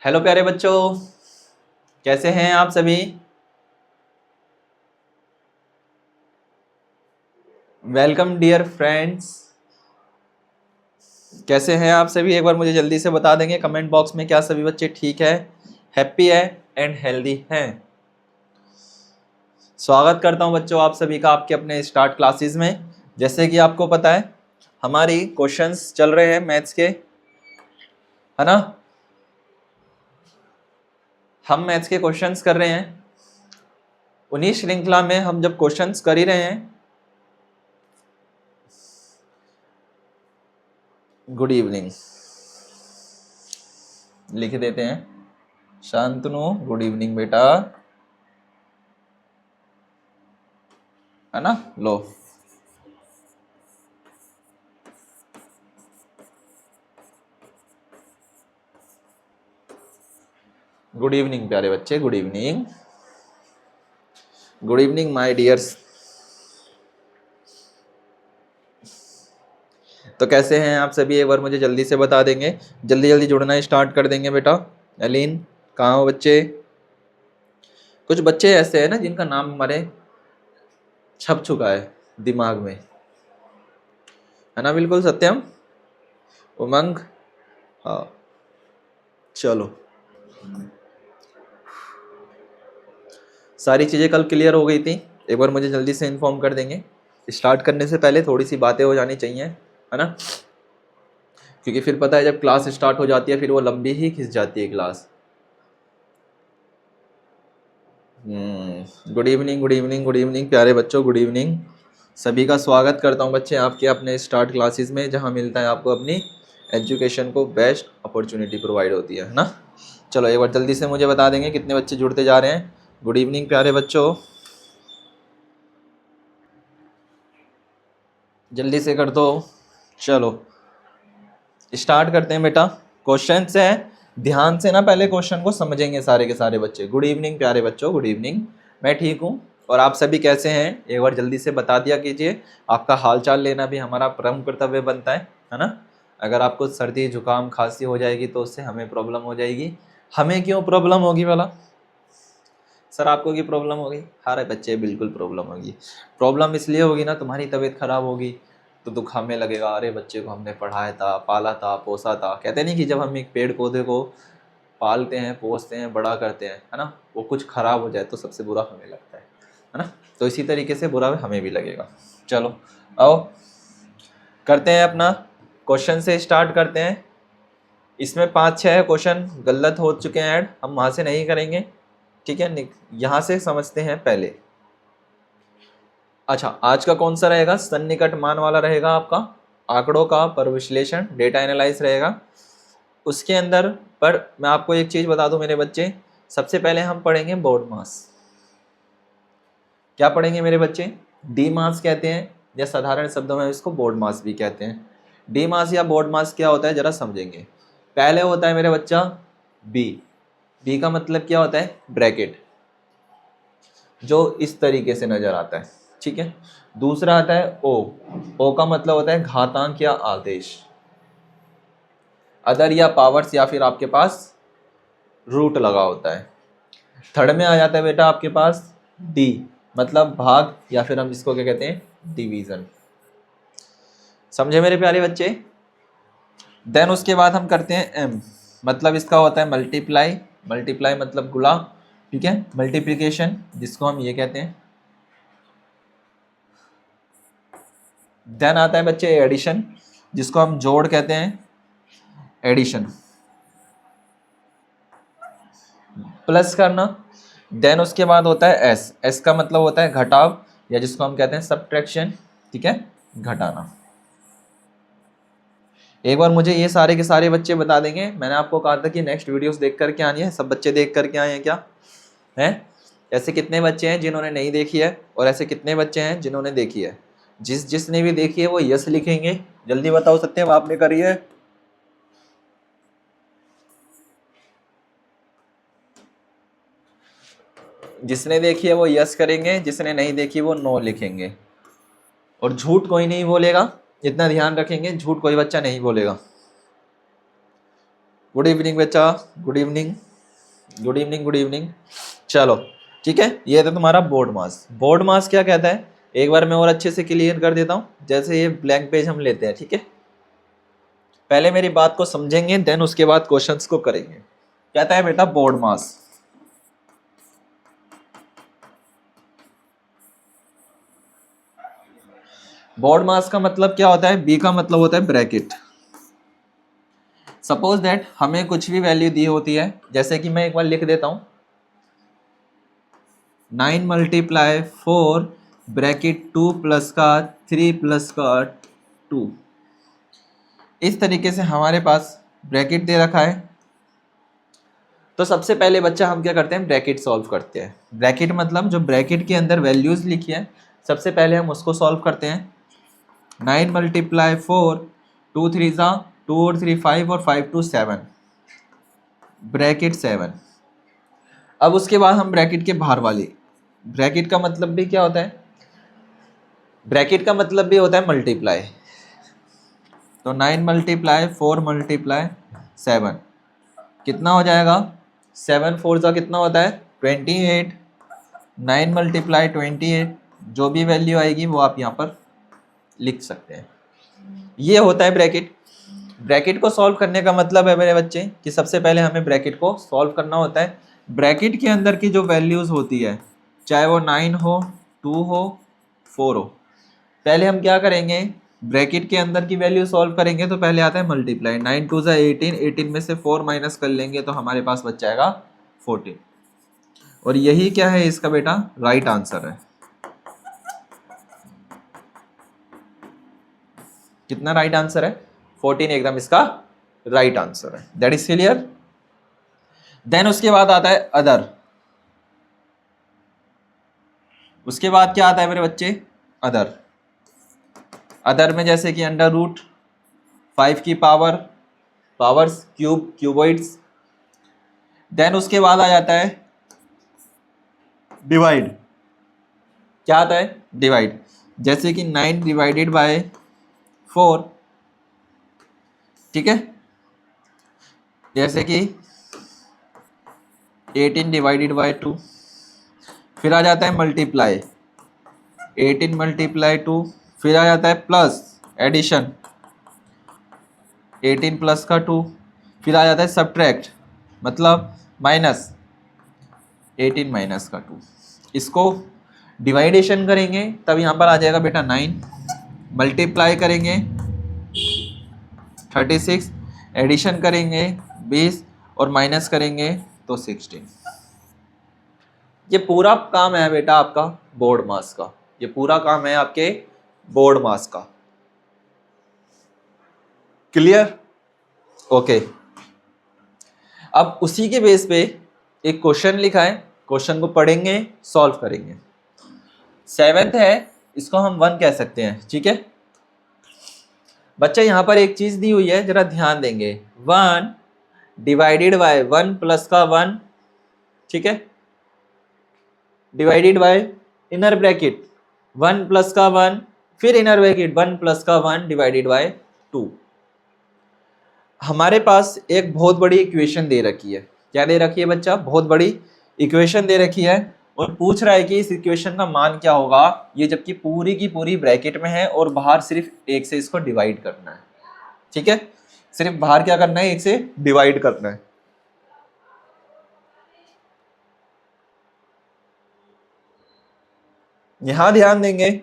Hello प्यारे बच्चों, कैसे हैं आप सभी। Welcome dear friends. कैसे हैं आप सभी, एक बार मुझे जल्दी से बता देंगे कमेंट बॉक्स में, क्या सभी बच्चे ठीक है, हैप्पी है एंड हेल्दी हैं। स्वागत करता हूं बच्चों आप सभी का आपके अपने स्टार्ट क्लासेस में। जैसे कि आपको पता है हमारी क्वेश्चंस चल रहे हैं मैथ्स के, है ना। हम मैथ्स के क्वेश्चंस कर रहे हैं, उन्हीं श्रृंखला में हम जब क्वेश्चंस कर ही रहे हैं। गुड इवनिंग लिख देते हैं, शांतनु गुड इवनिंग बेटा, है ना। लो गुड इवनिंग प्यारे बच्चे, good evening, good evening my dears. तो कैसे हैं आप सभी, एक बार मुझे जल्दी से बता देंगे, जल्दी जल्दी जुड़ना स्टार्ट कर देंगे बेटा। एलिन कहाँ हो बच्चे। कुछ बच्चे ऐसे हैं ना जिनका नाम हमारे छप चुका है दिमाग में, है ना। बिल्कुल सत्यम, उमंग, हाँ चलो। सारी चीज़ें कल क्लियर हो गई थी, एक बार मुझे जल्दी से इन्फॉर्म कर देंगे। स्टार्ट करने से पहले थोड़ी सी बातें हो जानी चाहिए, है ना, क्योंकि फिर पता है जब क्लास स्टार्ट हो जाती है फिर वो लंबी ही खिंच जाती है class. Good evening good evening good evening प्यारे बच्चों, गुड इवनिंग। सभी का स्वागत करता हूं बच्चे आपके अपने स्टार्ट क्लासेस में, जहां मिलता है आपको अपनी एजुकेशन को बेस्ट अपॉर्चुनिटी प्रोवाइड होती है ना। चलो एक बार जल्दी से मुझे बता देंगे कितने बच्चे जुड़ते जा रहे हैं। गुड इवनिंग प्यारे बच्चों, जल्दी से कर दो। चलो स्टार्ट करते हैं बेटा। क्वेश्चन है, ध्यान से ना पहले क्वेश्चन को समझेंगे सारे के सारे बच्चे। गुड इवनिंग प्यारे बच्चों, गुड इवनिंग। मैं ठीक हूँ और आप सभी कैसे हैं, एक बार जल्दी से बता दिया कीजिए। आपका हालचाल लेना भी हमारा परम कर्तव्य बनता है ना। अगर आपको सर्दी जुकाम खांसी हो जाएगी तो उससे हमें प्रॉब्लम हो जाएगी। हमें क्यों प्रॉब्लम होगी वाला सर, आपको की प्रॉब्लम होगी, हमारे बच्चे बिल्कुल प्रॉब्लम होगी। प्रॉब्लम इसलिए होगी ना, तुम्हारी तबीयत खराब होगी तो दुख हमें लगेगा, अरे बच्चे को हमने पढ़ाया था, पाला था, पोसा था। कहते नहीं कि जब हम एक पेड़ पौधे को पालते हैं, पोसते हैं, बड़ा करते हैं, है ना, वो कुछ खराब हो जाए तो सबसे बुरा हमें लगता है ना। तो इसी तरीके से बुरा हमें भी लगेगा। चलो आओ करते हैं अपना क्वेश्चन से स्टार्ट करते हैं। इसमें 5-6 क्वेश्चन गलत हो चुके हैं ऐड, हम वहाँ से नहीं करेंगे, ठीक है। यहाँ से समझते हैं पहले। अच्छा, आज का कौन सा रहेगा, सन्निकट मान वाला रहेगा आपका, आंकड़ों का पर विश्लेषण, डेटा एनालाइज रहेगा उसके अंदर। पर मैं आपको एक चीज बता दूं मेरे बच्चे, सबसे पहले हम पढ़ेंगे बोर्ड मास। क्या पढ़ेंगे मेरे बच्चे, डी मास कहते हैं, या साधारण शब्दों में इसको बोर्ड मास भी कहते हैं। डी मास या बोर्ड मास क्या होता है जरा समझेंगे। पहले होता है मेरे बच्चा बी, बी का मतलब क्या होता है, ब्रैकेट, जो इस तरीके से नजर आता है, ठीक है। दूसरा आता है ओ, ओ का मतलब होता है घातांक या आदेश, अदर या पावर्स, या फिर आपके पास रूट लगा होता है। थर्ड में आ जाता है बेटा आपके पास डी, मतलब भाग, या फिर हम इसको क्या कहते हैं, डिवीजन। समझे मेरे प्यारे बच्चे। देन उसके बाद हम करते हैं एम, मतलब इसका होता है मल्टीप्लाई, मल्टीप्लाई मतलब गुणा, ठीक है, मल्टीप्लिकेशन जिसको हम ये कहते हैं। देन आता है बच्चे एडिशन, जिसको हम जोड़ कहते हैं, एडिशन, प्लस करना। देन उसके बाद होता है एस, एस का मतलब होता है घटाव, या जिसको हम कहते हैं सब्ट्रैक्शन, ठीक है, घटाना। एक बार मुझे ये सारे के सारे बच्चे बता देंगे, मैंने आपको कहा था कि नेक्स्ट वीडियोस देख करके आनी है, सब बच्चे देख करके आए हैं क्या, हैं। ऐसे कितने बच्चे हैं जिन्होंने नहीं देखी है, और ऐसे कितने बच्चे हैं जिन्होंने देखी है। जिसने भी देखी है वो यस लिखेंगे, जल्दी बताओ सत्यम आपने करी है। जिसने देखी है वो यस करेंगे, जिसने नहीं देखी वो नो लिखेंगे। और झूठ कोई नहीं बोलेगा, इतना ध्यान रखेंगे, झूठ कोई बच्चा नहीं बोलेगा। गुड इवनिंग बच्चा, good evening, good evening, good evening. चलो ठीक है, ये था तुम्हारा बोर्ड मास। बोर्ड मास क्या कहता है, एक बार मैं और अच्छे से क्लियर कर देता हूँ। जैसे ये ब्लैंक पेज हम लेते हैं, ठीक है, पहले मेरी बात को समझेंगे, देन उसके बाद क्वेश्चंस को करेंगे। कहता है बेटा बोर्ड मास, बोर्ड मास का मतलब क्या होता है, बी का मतलब होता है ब्रैकेट। सपोज दैट हमें कुछ भी वैल्यू दी होती है, जैसे कि मैं एक बार लिख देता हूं, 9 मल्टीप्लाई 4 ब्रैकेट 2 प्लस का 3 प्लस का 2, इस तरीके से हमारे पास ब्रैकेट दे रखा है। तो सबसे पहले बच्चा हम क्या करते हैं, ब्रैकेट सॉल्व करते हैं। ब्रैकेट मतलब जो ब्रैकेट के अंदर वैल्यूज लिखी है, सबसे पहले हम उसको सॉल्व करते हैं। 9 मल्टीप्लाई 4, 2 3 ज़ा 2 और 3 5 और 5 2 7, ब्रैकेट 7। अब उसके बाद हम ब्रैकेट के बाहर वाली, ब्रैकेट का मतलब भी क्या होता है, ब्रैकेट का मतलब भी होता है मल्टीप्लाई। तो 9 मल्टीप्लाई 4 मल्टीप्लाई 7 कितना हो जाएगा, 7 4 ज़ा कितना होता है 28, 9 मल्टीप्लाई 28, जो भी वैल्यू आएगी वो आप यहाँ पर लिख सकते हैं। ये होता है ब्रैकेट। ब्रैकेट को सॉल्व करने का मतलब है मेरे बच्चे कि सबसे पहले हमें ब्रैकेट को सॉल्व करना होता है। ब्रैकेट के अंदर की जो वैल्यूज़ होती है, चाहे वो 9 हो, 2 हो, 4 हो, पहले हम क्या करेंगे, ब्रैकेट के अंदर की वैल्यू सॉल्व करेंगे तो पहले आता है मल्टीप्लाई। 9 2 ज़ा 18, 18 में से 4 माइनस कर लेंगे तो हमारे पास बच जाएगा 14। और यही क्या है इसका बेटा, राइट आंसर है। कितना राइट आंसर है, 14 एकदम इसका राइट आंसर है। That is clear. देन उसके बाद आता है अदर। उसके बाद क्या आता है मेरे बच्चे, अदर। अदर में जैसे कि अंडर रूट, 5 की power, powers, cube, cuboids. Then उसके बाद आ जाता है डिवाइड। क्या आता है, डिवाइड। जैसे कि 9 डिवाइडेड बाय 4, ठीक है, जैसे कि 18 डिवाइडेड बाय 2। फिर आ जाता है मल्टीप्लाई, 18 मल्टीप्लाई 2। फिर आ जाता है प्लस, एडिशन, 18 प्लस का 2। फिर आ जाता है सब्ट्रैक्ट, मतलब माइनस, 18 माइनस का 2। इसको डिवाइडेशन करेंगे तब यहाँ पर आ जाएगा बेटा 9, मल्टीप्लाई करेंगे 36, एडिशन करेंगे 20 और माइनस करेंगे तो 16। ये पूरा काम है बेटा आपका बोर्ड मास का, ये पूरा काम है आपके बोर्ड मास का। Clear, okay. अब उसी के बेस पे एक क्वेश्चन लिखा है, क्वेश्चन को पढ़ेंगे, सॉल्व करेंगे। 7th है, इसको हम 1 कह सकते हैं, ठीक है बच्चा। यहां पर एक चीज दी हुई है, जरा ध्यान देंगे, 1 डिवाइडेड बाय 1 प्लस का 1, ठीक है, divided by inner bracket 1 plus का 1, फिर इनर ब्रैकेट 1 प्लस का 1 डिवाइडेड बाय 2। हमारे पास एक बहुत बड़ी इक्वेशन दे रखी है। क्या दे रखी है बच्चा, बहुत बड़ी इक्वेशन दे रखी है, और पूछ रहा है कि इस इक्वेशन का मान क्या होगा, ये जबकि पूरी की पूरी ब्रैकेट में है और बाहर सिर्फ एक से इसको डिवाइड करना है, ठीक है, सिर्फ बाहर क्या करना है, एक से डिवाइड करना है। यहां ध्यान देंगे,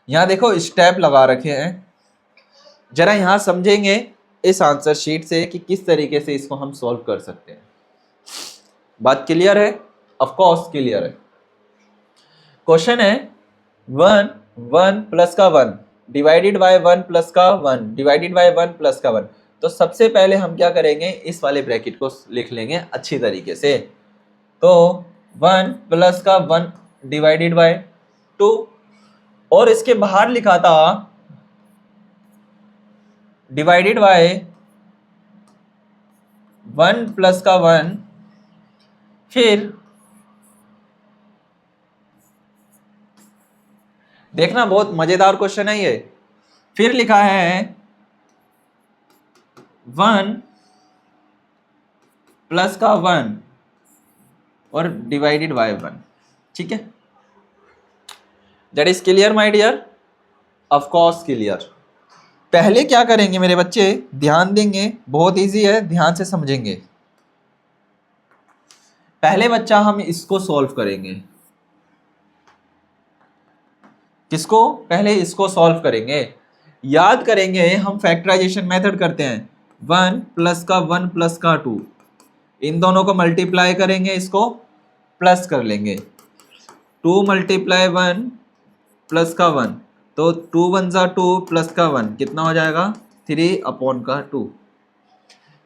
यहां देखो स्टेप लगा रखे हैं, जरा यहां समझेंगे इस आंसर शीट से कि किस तरीके से इसको हम सॉल्व कर सकते हैं। बात क्लियर है, ऑफ कोर्स क्लियर है। क्वेश्चन है 1 1 प्लस का 1 डिवाइडेड बाय 1 प्लस का 1 डिवाइडेड बाय 1 प्लस का 1। तो सबसे पहले हम क्या करेंगे, इस वाले ब्रैकेट को लिख लेंगे अच्छी तरीके से। तो 1 प्लस का 1 डिवाइडेड बाय 2, और इसके बाहर लिखा था डिवाइडेड बाय 1 प्लस का 1, फिर देखना बहुत मजेदार क्वेश्चन है ये, फिर लिखा है 1 प्लस का 1 और डिवाइडेड बाय 1, ठीक है। That is clear my dear? Of course clear. पहले क्या करेंगे मेरे बच्चे, ध्यान देंगे, बहुत इजी है, ध्यान से समझेंगे। पहले बच्चा हम इसको सॉल्व करेंगे। किसको? पहले इसको सॉल्व करेंगे। याद करेंगे, हम फैक्टराइजेशन मेथड करते हैं। 1 प्लस का 1 प्लस का 2, इन दोनों को मल्टीप्लाई करेंगे, इसको प्लस कर लेंगे। 2 मल्टीप्लाई 1 प्लस का 1, तो 2 1 जा 2 प्लस का 1 कितना हो जाएगा? 3 अपॉन का 2।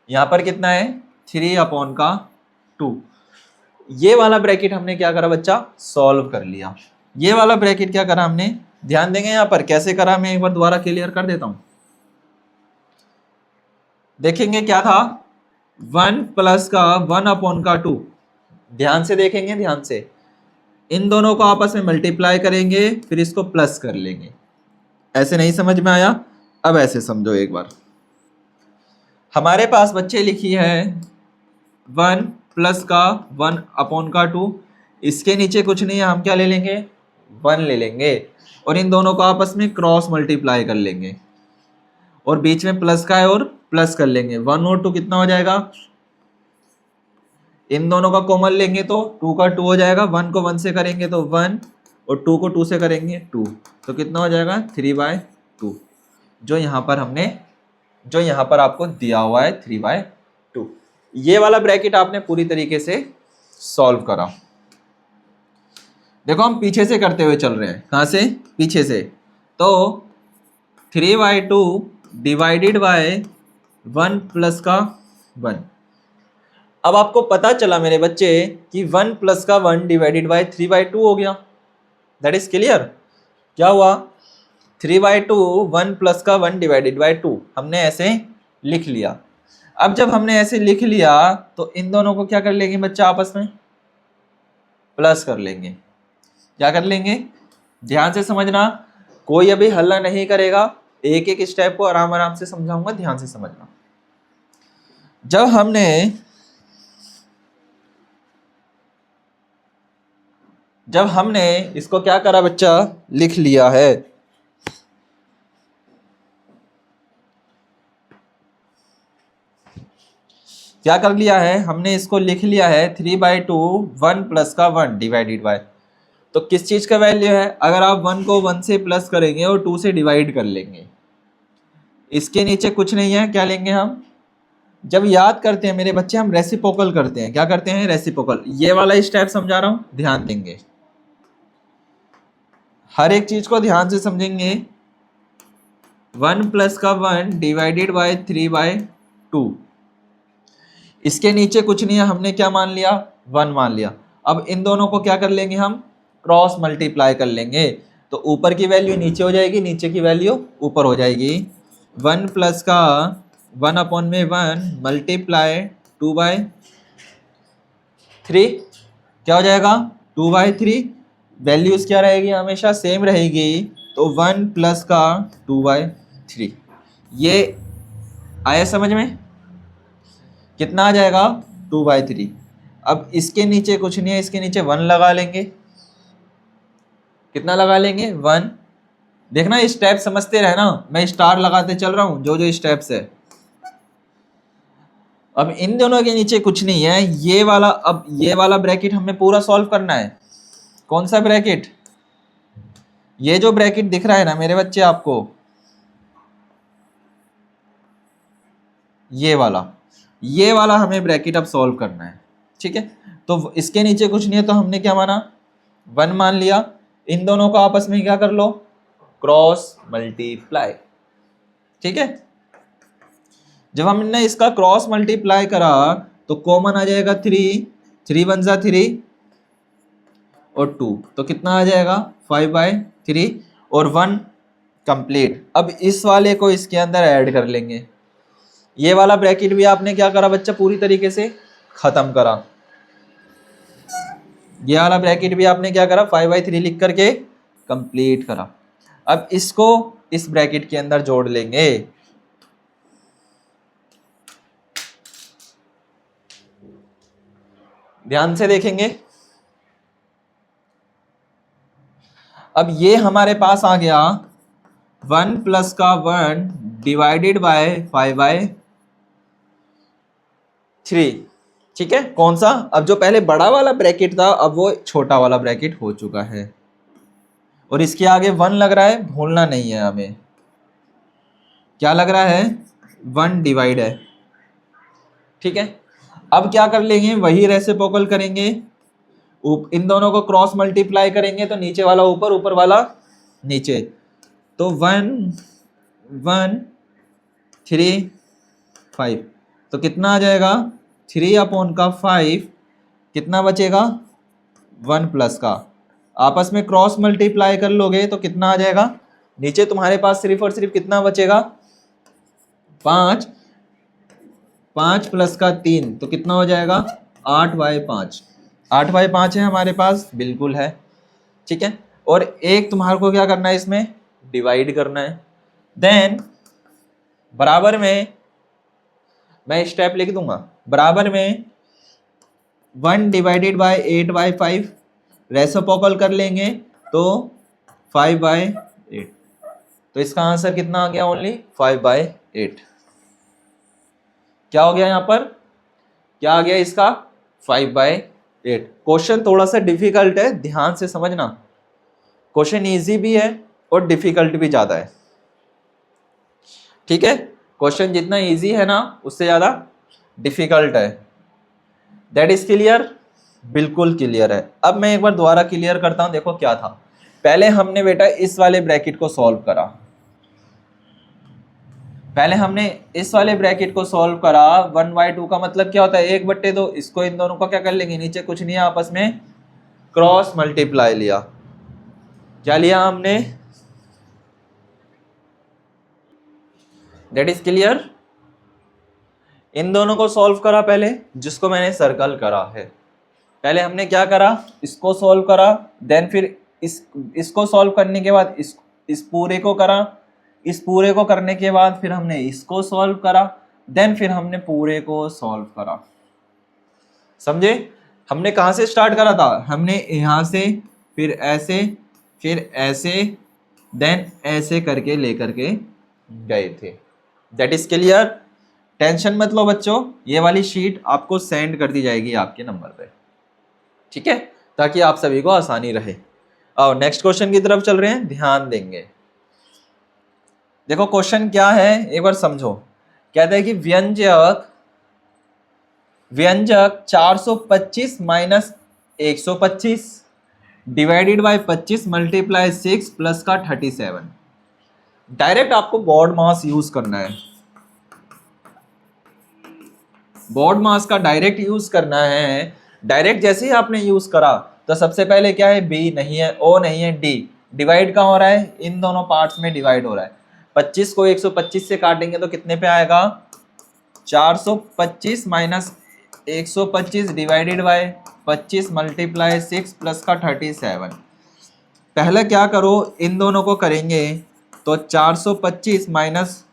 यहाँ पर कितना है? 3 अपॉन का 2। ये वाला ब्रैकेट हमने क्या करा बच्चा? सॉल्व कर लिया। ये वाला ब्रैकेट क्या करा हमने? ध्यान देंगे यहाँ पर कैसे करा, मैं एक बार दोबारा क्लियर कर देता हूं। देखेंगे क्या था? 1 प्लस का 1 अपॉन का 2। ध्यान से देखेंगे, ध्यान से। इन दोनों को आपस में मल्टीप्लाई करेंगे, फिर इसको प्लस कर लेंगे। ऐसे नहीं समझ में आया? अब ऐसे समझो एक बार। हमारे पास बच्चे लिखी है 1 प्लस का 1 अपॉन का 2। इसके नीचे कुछ नहीं है, हम क्या ले लेंगे? 1 ले लेंगे और इन दोनों को आपस में क्रॉस मल्टीप्लाई कर लेंगे और बीच में प्लस का है और प्लस कर लेंगे। 1 और 2 कितना हो जाएगा? इन दोनों का कॉमन लेंगे तो 2 का 2 हो जाएगा। 1 को 1 से करेंगे तो 1 और 2 को 2 से करेंगे 2, तो कितना हो जाएगा? 3/2। जो यहाँ पर आपको दिया हुआ है 3/2। ये वाला ब्रैकेट आपने पूरी तरीके से सॉल्व करा। देखो हम पीछे से करते हुए चल रहे हैं। कहाँ से? पीछे से। तो 3/2 डिवाइडेड बाय 1 प्लस का 1। अब आपको पता चला मेरे बच्चे कि 1 प्लस का 1 डिवाइडेड बाय 3/2 हो गया। That is clear? क्या हुआ? 3/2 1 प्लस का 1 डिवाइडेड बाय 2 हमने ऐसे लिख लिया। अब जब हमने ऐसे लिख लिया तो इन दोनों को क्या कर लेंगे बच्चा? आपस में प्लस कर लेंगे। क्या कर लेंगे? ध्यान से समझना, कोई अभी हल्ला नहीं करेगा, एक एक स्टेप को आराम आराम से समझाऊंगा, ध्यान से समझना। जब हमने इसको क्या करा बच्चा? लिख लिया है। क्या कर लिया है हमने? इसको लिख लिया है 3/2 1 प्लस का 1 डिवाइडेड बाय। तो किस चीज का वैल्यू है? अगर आप 1 को 1 से प्लस करेंगे और 2 से डिवाइड कर लेंगे, इसके नीचे कुछ नहीं है, क्या लेंगे हम? जब याद करते हैं मेरे बच्चे, हम रेसिप्रोकल करते हैं। क्या करते हैं? रेसिप्रोकल। ये वाला स्टेप समझा रहा हूं, ध्यान देंगे, हर एक चीज को ध्यान से समझेंगे। 1 प्लस का 1 डिवाइडेड बाय 3/2। इसके नीचे कुछ नहीं है, हमने क्या मान लिया? 1 मान लिया। अब इन दोनों को क्या कर लेंगे हम? क्रॉस मल्टीप्लाई कर लेंगे। तो ऊपर की वैल्यू नीचे हो जाएगी, नीचे की वैल्यू ऊपर हो जाएगी। 1 प्लस का 1 अपॉन में 1 मल्टीप्लाई 2/3 क्या हो जाएगा? 2/3। वैल्यूज क्या रहेगी? हमेशा सेम रहेगी। तो 1 प्लस का 2/3। ये आया समझ में? कितना आ जाएगा? 2/3। अब इसके नीचे कुछ नहीं है, इसके नीचे 1 लगा लेंगे। कितना लगा लेंगे? 1। देखना स्टेप समझते रहना, मैं स्टार लगाते चल रहा हूं, जो जो स्टेप्स है। अब इन दोनों के नीचे कुछ नहीं है, ये वाला, अब ये वाला ब्रैकेट हमें पूरा सॉल्व करना है। कौन सा ब्रैकेट? ये जो ब्रैकेट दिख रहा है ना मेरे बच्चे आपको, ये वाला हमें ब्रैकेट अब सॉल्व करना है, ठीक है। तो इसके नीचे कुछ नहीं है, तो हमने क्या माना? 1 मान लिया। इन दोनों को आपस में क्या कर लो? क्रॉस मल्टीप्लाई, ठीक है। जब हमने इसका क्रॉस मल्टीप्लाई करा तो कॉमन आ जाएगा 3, 3 1 जा 3 और 2, तो कितना आ जाएगा? 5/3 और 1 कंप्लीट। अब इस वाले को इसके अंदर ऐड कर लेंगे। ये वाला ब्रैकेट भी आपने क्या करा बच्चा? पूरी तरीके से खत्म करा। ये वाला ब्रैकेट भी आपने क्या करा? 5/3 लिख करके कंप्लीट करा। अब इसको इस ब्रैकेट के अंदर जोड़ लेंगे। ध्यान से देखेंगे। अब ये हमारे पास आ गया 1 प्लस का 1 डिवाइडेड बाय 5/3। ठीक है, कौन सा? अब जो पहले बड़ा वाला ब्रैकेट था अब वो छोटा वाला ब्रैकेट हो चुका है, और इसके आगे 1 लग रहा है, भूलना नहीं है हमें। क्या लग रहा है? 1 डिवाइड है। ठीक है, अब क्या कर लेंगे, वही रेसिप्रोकल करेंगे, इन दोनों को क्रॉस मल्टीप्लाई करेंगे तो नीचे वाला ऊपर, ऊपर वाला नीचे, तो 1 1 3 5, तो कितना आ जाएगा 3/5, कितना बचेगा 1 प्लस का, आपस में क्रॉस मल्टीप्लाई कर लोगे तो कितना आ जाएगा, नीचे तुम्हारे पास सिर्फ और सिर्फ कितना बचेगा 5, 5 प्लस का 3 तो कितना हो जाएगा 8/5। 8/5 है हमारे पास, बिल्कुल है। ठीक है, और एक तुम्हारे को क्या करना है, इसमें डिवाइड करना है। देन बराबर में मैं स्टेप लिख दूंगा, बराबर में 1 डिवाइडेड बाय 8/5 रेसिप्रोकल कर लेंगे तो 5/8, तो इसका आंसर कितना आ गया, ओनली 5/8। क्या हो गया यहाँ पर, क्या आ गया इसका 5/8। क्वेश्चन थोड़ा सा डिफिकल्ट है, ध्यान से समझना। क्वेश्चन इजी भी है और डिफिकल्ट भी ज्यादा है। ठीक है, क्वेश्चन जितना इजी है ना उससे ज्यादा डिफिकल्ट है। That is clear? बिल्कुल क्लियर है। अब मैं एक बार दोबारा क्लियर करता हूं। देखो क्या था, पहले हमने बेटा इस वाले ब्रैकेट को सॉल्व करा, पहले हमने इस वाले ब्रैकेट को सॉल्व करा। 1/2 का मतलब क्या होता है, 1/2। इसको इन दोनों को क्या कर लेंगे, नीचे कुछ नहीं है, आपस में क्रॉस मल्टीप्लाई लिया। क्या लिया हमने? That is clear? इन दोनों को सॉल्व करा पहले, जिसको मैंने सर्कल करा है। पहले हमने क्या करा, इसको सॉल्व करा, देन फिर इसको सॉल्व करने के बाद इस पूरे को करा, इस पूरे को करने के बाद फिर हमने इसको सॉल्व करा, देन फिर हमने पूरे को सॉल्व करा। समझे? हमने कहाँ से स्टार्ट करा था, हमने यहाँ से, फिर ऐसे, फिर ऐसे, देन ऐसे करके लेकर के गए थे। That is clear? टेंशन मत लो बच्चों, ये वाली शीट आपको सेंड कर दी जाएगी आपके नंबर पे। ठीक है, ताकि आप सभी को आसानी रहे। और नेक्स्ट क्वेश्चन की तरफ चल रहे हैं, ध्यान देंगे। देखो क्वेश्चन क्या है एक बार समझो। कहता है कि व्यंजक 425 minus 125 divided by 25 multiply 6 plus का 37। डायरेक्ट आपको बोर्ड मास यूज करना है, बोर्ड मास का डायरेक्ट यूज करना है। डायरेक्ट जैसे ही आपने यूज करा तो सबसे पहले क्या है, बी नहीं है, ओ नहीं है, डी। डिवाइड कहाँ हो रहा है, इन दोनों पार्ट्स में डिवाइड हो रहा है। 25 को 125 से काटेंगे तो कितने पे आएगा, 425 minus 125 divided by 25 multiply 6 plus का 37। पहले क्या करो, इन दोनों को करेंगे तो 425 माइनस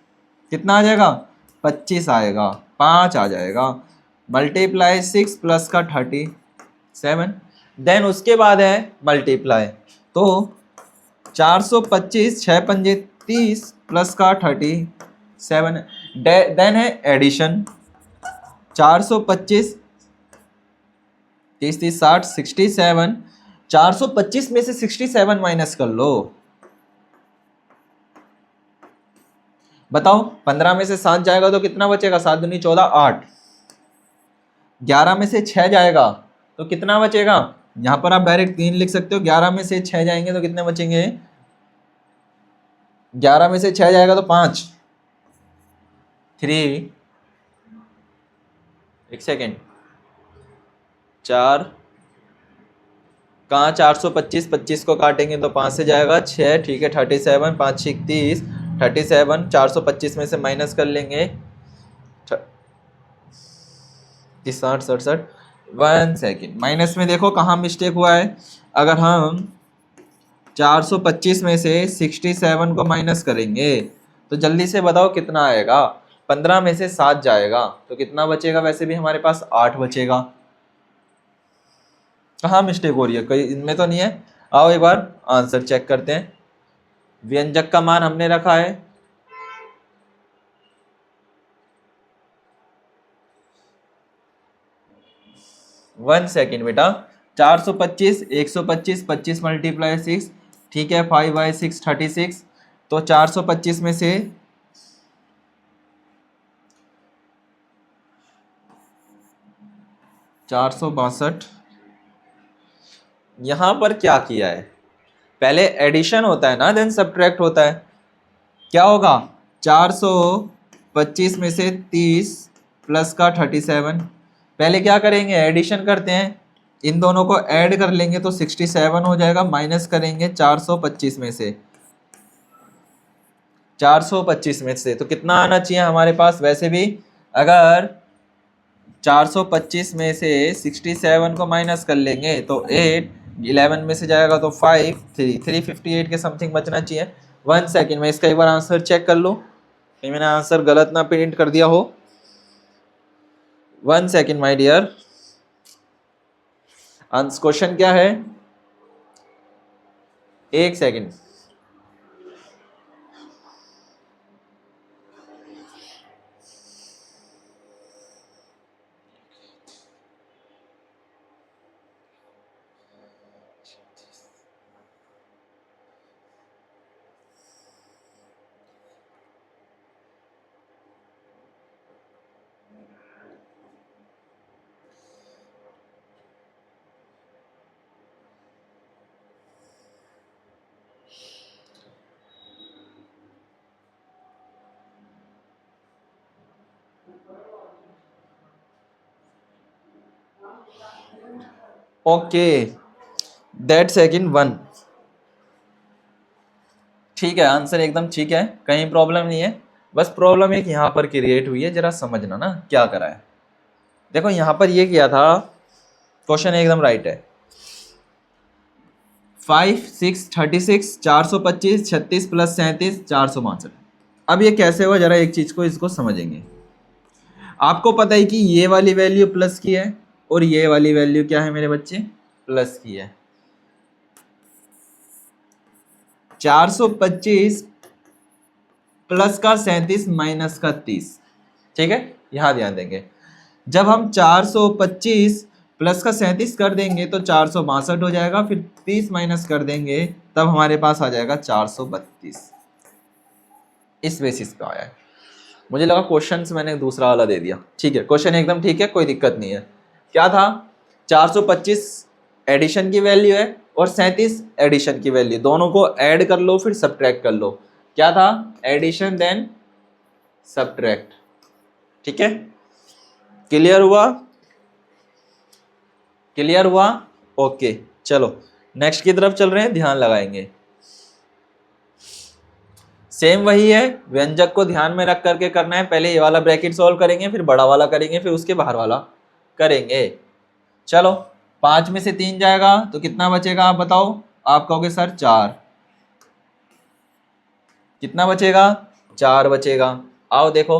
कितना आ जाएगा, 25 आएगा, 5 आ जाएगा, मल्टीप्लाई 6 प्लस का 37। देन उसके बाद है मल्टीप्लाई, तो 425 6 पंजे 30 प्लस का 37। देन है एडिशन, 425 30 30 60 67। 425 में से 67 माइनस कर लो, बताओ 15 में से 7 जाएगा तो कितना बचेगा, 7 दूनी 14 8। 11 में से 6 जाएगा तो कितना बचेगा, यहां पर आप डायरेक्ट 3 लिख सकते हो। 11 में से 6 जाएंगे तो कितने बचेंगे, 11 में से 6 जाएगा तो 5 3 एक सेकेंड 4 कहाँ, 425 25 को काटेंगे तो 5 से जाएगा 6, ठीक है 37, 5 6 30 37। 425 में से माइनस कर लेंगे 60 67। 1 सेकेंड, माइनस में देखो कहाँ मिस्टेक हुआ है। अगर हम 425 में से 67 को माइनस करेंगे तो जल्दी से बताओ कितना आएगा, 15 में से 7 जाएगा तो कितना बचेगा, वैसे भी हमारे पास 8 बचेगा। कहाँ मिस्टेक हो रही है, कहीं इनमें तो नहीं है। आओ एक बार आंसर चेक करते हैं। व्यंजक का मान हमने रखा है 1 सेकेंड बेटा। 425, 125, 25 मल्टीप्लाई 6, ठीक है, 5/6 36। तो 425 में से 462, यहां पर क्या किया है, पहले एडिशन होता है ना, देन सब्ट्रैक्ट होता है। क्या होगा, 425 में से 30 प्लस का 37, पहले क्या करेंगे, एडिशन करते हैं, इन दोनों को ऐड कर लेंगे तो 67 हो जाएगा, माइनस करेंगे 425 में से, 425 में से तो कितना आना चाहिए हमारे पास। वैसे भी अगर 425 में से 67 को माइनस कर लेंगे तो 8, 11 में से जाएगा तो 5, 358 के समथिंग बचना चाहिए। 1 सेकेंड में इसका एक बार आंसर चेक कर लो, कहीं मैंने आंसर गलत ना प्रिंट कर दिया हो। 1 सेकेंड माय डियर, क्वेश्चन क्या है, 1 सेकेंड। ओके, दैट सेकेंड 1, ठीक है, आंसर एकदम ठीक है, कहीं प्रॉब्लम नहीं है। बस प्रॉब्लम एक यहाँ पर क्रिएट हुई है, जरा समझना ना क्या करा है। देखो यहाँ पर ये किया था, क्वेश्चन एकदम राइट है, 5, 6, 36, 425, 36 प्लस 37, 462। अब ये कैसे हुआ, जरा एक चीज को इसको समझेंगे। आपको पता है कि ये वाली वैल्यू प्लस की है और ये वाली वैल्यू क्या है मेरे बच्चे, प्लस की है। 425 प्लस का 37 माइनस का 30, ठीक है, यहां ध्यान देंगे। जब हम 425 प्लस का 37 कर देंगे तो 462 हो जाएगा, फिर 30 माइनस कर देंगे तब हमारे पास आ जाएगा 432। इस बेसिस पे आया है। मुझे लगा क्वेश्चन मैंने दूसरा वाला दे दिया, ठीक है, क्वेश्चन एकदम ठीक है, कोई दिक्कत नहीं है। क्या था, 425 एडिशन की वैल्यू है और 37 एडिशन की वैल्यू, दोनों को ऐड कर लो फिर सब्ट्रैक्ट कर लो। क्या था, एडिशन देन सब्ट्रैक्ट, ठीक है, क्लियर हुआ, क्लियर हुआ, ओके। चलो नेक्स्ट की तरफ चल रहे हैं, ध्यान लगाएंगे। सेम वही है, व्यंजक को ध्यान में रख करके करना है। पहले ये वाला ब्रैकेट सॉल्व करेंगे, फिर बड़ा वाला करेंगे, फिर उसके बाहर वाला करेंगे। चलो 5 में से 3 जाएगा तो कितना बचेगा आप बताओ। आप कहोगे सर 4, कितना बचेगा, 4 बचेगा। आओ देखो,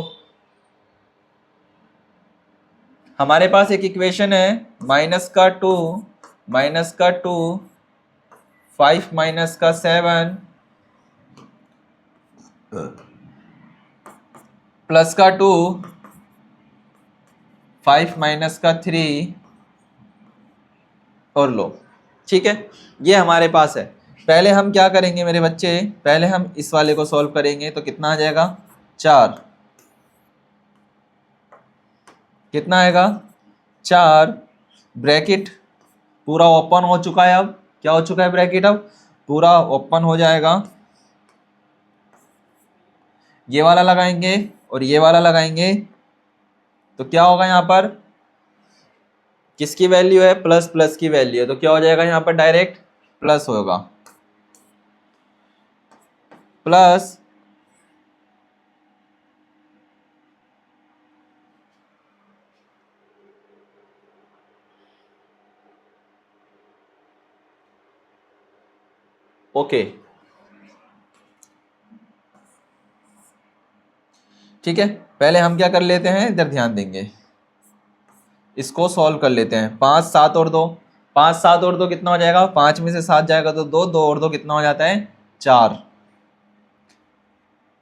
हमारे पास एक इक्वेशन है, -2, -2, 5 -7 +2, 5 -3 और लो, ठीक है, ये हमारे पास है। पहले हम क्या करेंगे मेरे बच्चे, पहले हम इस वाले को सॉल्व करेंगे तो कितना आ जाएगा, 4, कितना आएगा, 4, ब्रैकेट पूरा ओपन हो चुका है। अब क्या हो चुका है, ब्रैकेट अब पूरा ओपन हो जाएगा। ये वाला लगाएंगे और ये वाला लगाएंगे तो क्या होगा, यहाँ पर किसकी वैल्यू है, प्लस प्लस की वैल्यू है, तो क्या हो जाएगा यहाँ पर डायरेक्ट प्लस होगा, प्लस ओके, ठीक है। पहले हम क्या कर लेते हैं, इधर ध्यान देंगे, इसको सॉल्व कर लेते हैं। 5, 7 और 2, 5 7 और 2 कितना हो जाएगा, 5 में से 7 जाएगा तो 2, 2 और 2 कितना हो जाता है 4।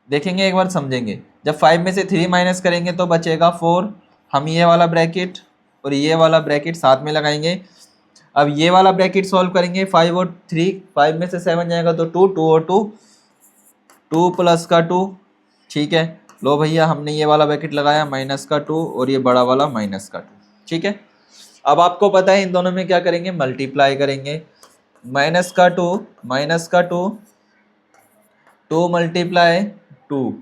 देखेंगे एक बार समझेंगे। जब 5 में से 3 माइनस करेंगे तो बचेगा 4। हम ये वाला ब्रैकेट और ये वाला ब्रैकेट साथ में लगाएंगे। अब ये वाला ब्रैकेट सॉल्व करेंगे, 5 और 3, 5 में से 7 जाएगा तो 2, 2 और 2, 2 प्लस का 2। ठीक है, लो भैया हमने ये वाला ब्रैकेट लगाया माइनस का 2 और ये बड़ा वाला माइनस का 2। ठीक है, अब आपको पता है इन दोनों में क्या करेंगे, मल्टीप्लाई करेंगे। माइनस का 2 माइनस का 2, 2 मल्टीप्लाई 2,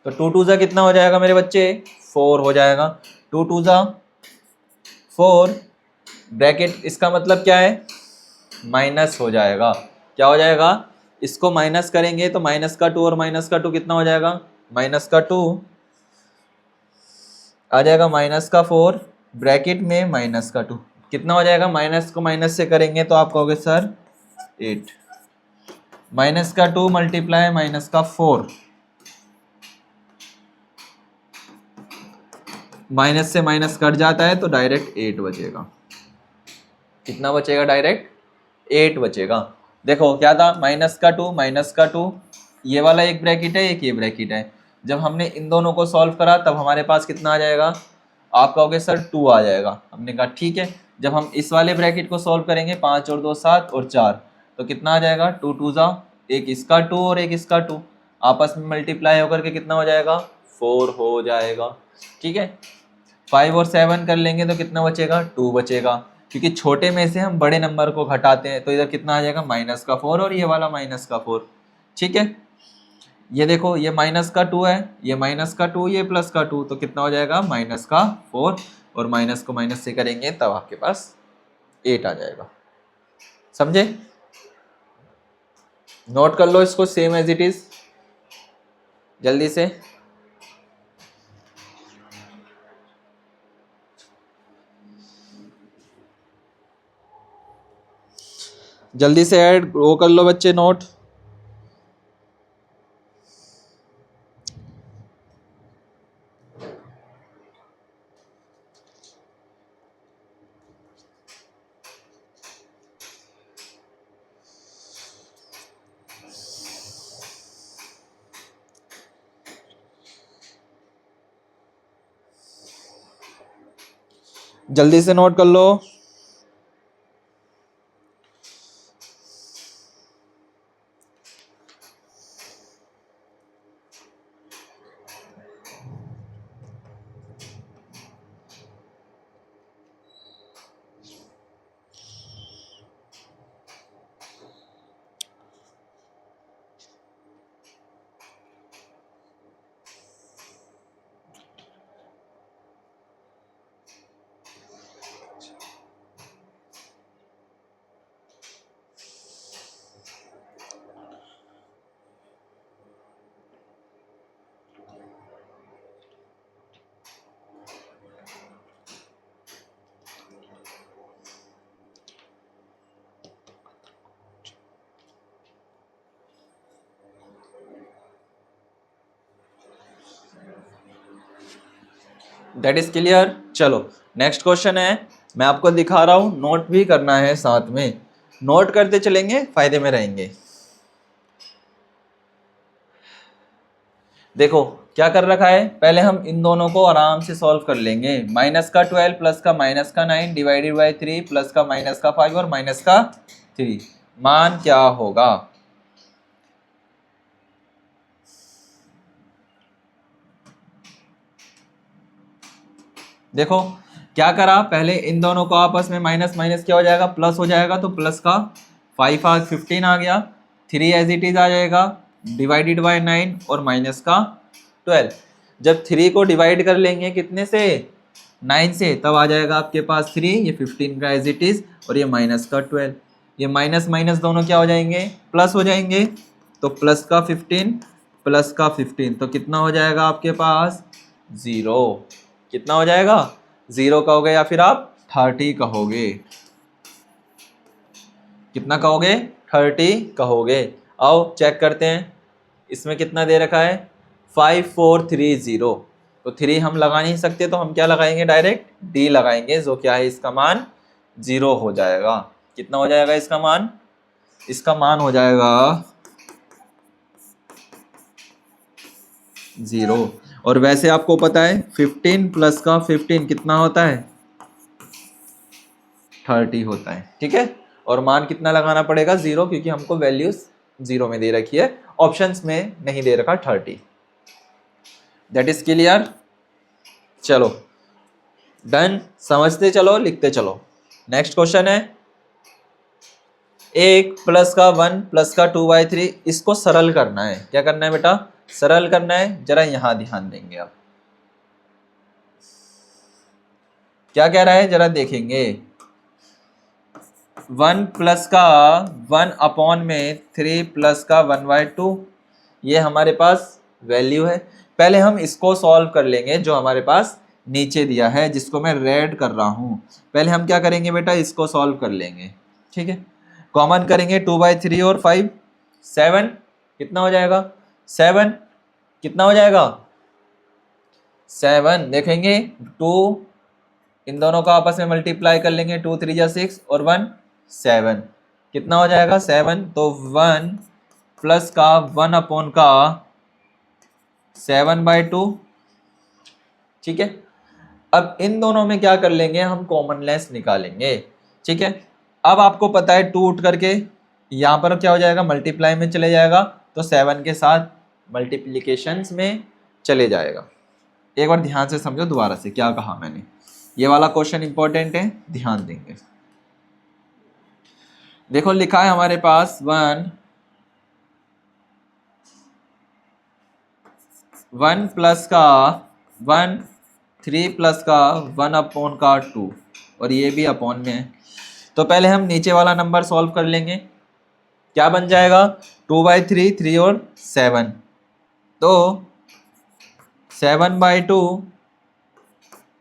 तो 2 2 जा कितना हो जाएगा मेरे बच्चे, 4 हो जाएगा। 2 2 जा 4, ब्रैकेट इसका मतलब क्या है, माइनस हो जाएगा। क्या हो जाएगा, इसको माइनस करेंगे तो माइनस का 2 और माइनस का 2 कितना हो जाएगा, माइनस का 2 आ जाएगा, माइनस का 4 ब्रैकेट में माइनस का 2 कितना हो जाएगा, माइनस को माइनस से करेंगे तो आप कहोगे सर 8। माइनस का 2 मल्टीप्लाई माइनस का 4, माइनस से माइनस कट जाता है तो डायरेक्ट 8 बचेगा। कितना बचेगा, डायरेक्ट 8 बचेगा। देखो क्या था, माइनस का 2 माइनस का 2, ये वाला एक ब्रैकेट है, एक ये ब्रैकेट है। जब हमने इन दोनों को सॉल्व करा तब हमारे पास कितना आ जाएगा, आप कहोगे सर 2 आ जाएगा। हमने कहा ठीक है। जब हम इस वाले ब्रैकेट को सॉल्व करेंगे, 5 और 2 7 और 4, तो कितना आ जाएगा, 2 2 जा, एक इसका 2 और एक इसका 2, आपस में मल्टीप्लाई होकर के कितना हो जाएगा, 4 हो जाएगा। ठीक है, 5 और 7 कर लेंगे तो कितना बचेगा, 2 बचेगा, क्योंकि छोटे में से हम बड़े नंबर को घटाते हैं। तो इधर कितना आ जाएगा, माइनस का 4 और ये वाला माइनस का 4। ठीक है, ये देखो ये माइनस का 2 है, ये माइनस का 2, ये प्लस का 2, तो कितना हो जाएगा, माइनस का 4 और माइनस को माइनस से करेंगे तब आपके पास 8 आ जाएगा। समझे, नोट कर लो इसको सेम एज इट इज जल्दी से। जल्दी से ऐड वो कर लो बच्चे नोट। जल्दी से नोट कर लो। That is clear. चलो नेक्स्ट क्वेश्चन है, मैं आपको दिखा रहा हूं, नोट भी करना है साथ में, नोट करते चलेंगे फायदे में रहेंगे। देखो क्या कर रखा है, पहले हम इन दोनों को आराम से सॉल्व कर लेंगे। माइनस का 12 प्लस का माइनस का 9 डिवाइडेड बाई 3 प्लस का माइनस का 5 और माइनस का 3, मान क्या होगा। देखो क्या करा, पहले इन दोनों को आपस में माइनस माइनस क्या हो जाएगा, प्लस हो जाएगा, तो प्लस का 5 15 आ गया, 3 एज इट इज आ जाएगा, डिवाइडेड बाय 9 और माइनस का 12। जब 3 को डिवाइड कर लेंगे कितने से, 9 से, तब आ जाएगा आपके पास 3, ये 15 का एज इट इज और ये माइनस का 12। ये माइनस माइनस दोनों क्या हो जाएंगे, प्लस हो जाएंगे, तो प्लस का 15 प्लस का 15, तो कितना हो जाएगा आपके पास 0। कितना हो जाएगा, 0 कहोगे या फिर आप 30 कहोगे। कितना कहोगे, 30 कहोगे। आओ चेक करते हैं, इसमें कितना दे रखा है, 5430, तो 3 हम लगा नहीं सकते तो हम क्या लगाएंगे, डायरेक्ट D लगाएंगे, जो क्या है इसका मान 0 हो जाएगा। कितना हो जाएगा इसका मान? इसका मान हो जाएगा 0। और वैसे आपको पता है 15 प्लस का 15 कितना होता है? 30 होता है, ठीक है। और मान कितना लगाना पड़ेगा? 0, क्योंकि हमको वैल्यूज 0 में दे रखी है, ऑप्शंस में नहीं दे रखा 30। That is clear? चलो डन, समझते चलो, लिखते चलो। नेक्स्ट क्वेश्चन है, एक प्लस का 1 प्लस का 2/3, इसको सरल करना है। क्या करना है बेटा? सरल करना है। जरा यहां ध्यान देंगे आप, क्या कह रहा है जरा देखेंगे। 1 प्लस का 1 अपॉन में 3 प्लस का 1/2, ये हमारे पास वैल्यू है। पहले हम इसको सॉल्व कर लेंगे जो हमारे पास नीचे दिया है, जिसको मैं रेड कर रहा हूं। पहले हम क्या करेंगे बेटा? इसको सॉल्व कर लेंगे, ठीक है। कॉमन करेंगे 2/3 और 5, 7 कितना हो जाएगा? 7 कितना हो जाएगा? 7 देखेंगे 2, इन दोनों का आपस में मल्टीप्लाई कर लेंगे, 2 3 जा 6 और 1 7, कितना हो जाएगा? 7। तो 1 प्लस का 1 अपॉन का 7/2, ठीक है। अब इन दोनों में क्या कर लेंगे? हम कॉमनलेस निकालेंगे, ठीक है। अब आपको पता है 2 उठ करके यहाँ पर क्या हो जाएगा? मल्टीप्लाई में चले जाएगा, तो 7 के साथ मल्टीप्लिकेशंस में चले जाएगा। एक बार ध्यान से समझो दोबारा से क्या कहा मैंने, ये वाला क्वेश्चन इंपॉर्टेंट है, ध्यान देंगे। देखो लिखा है हमारे पास 1 प्लस का 1, 3 प्लस का 1 अपॉन का 2, और ये भी अपॉन में है। तो पहले हम नीचे वाला नंबर सॉल्व कर लेंगे। क्या बन जाएगा? 2/3, 3 और 7, तो 7/2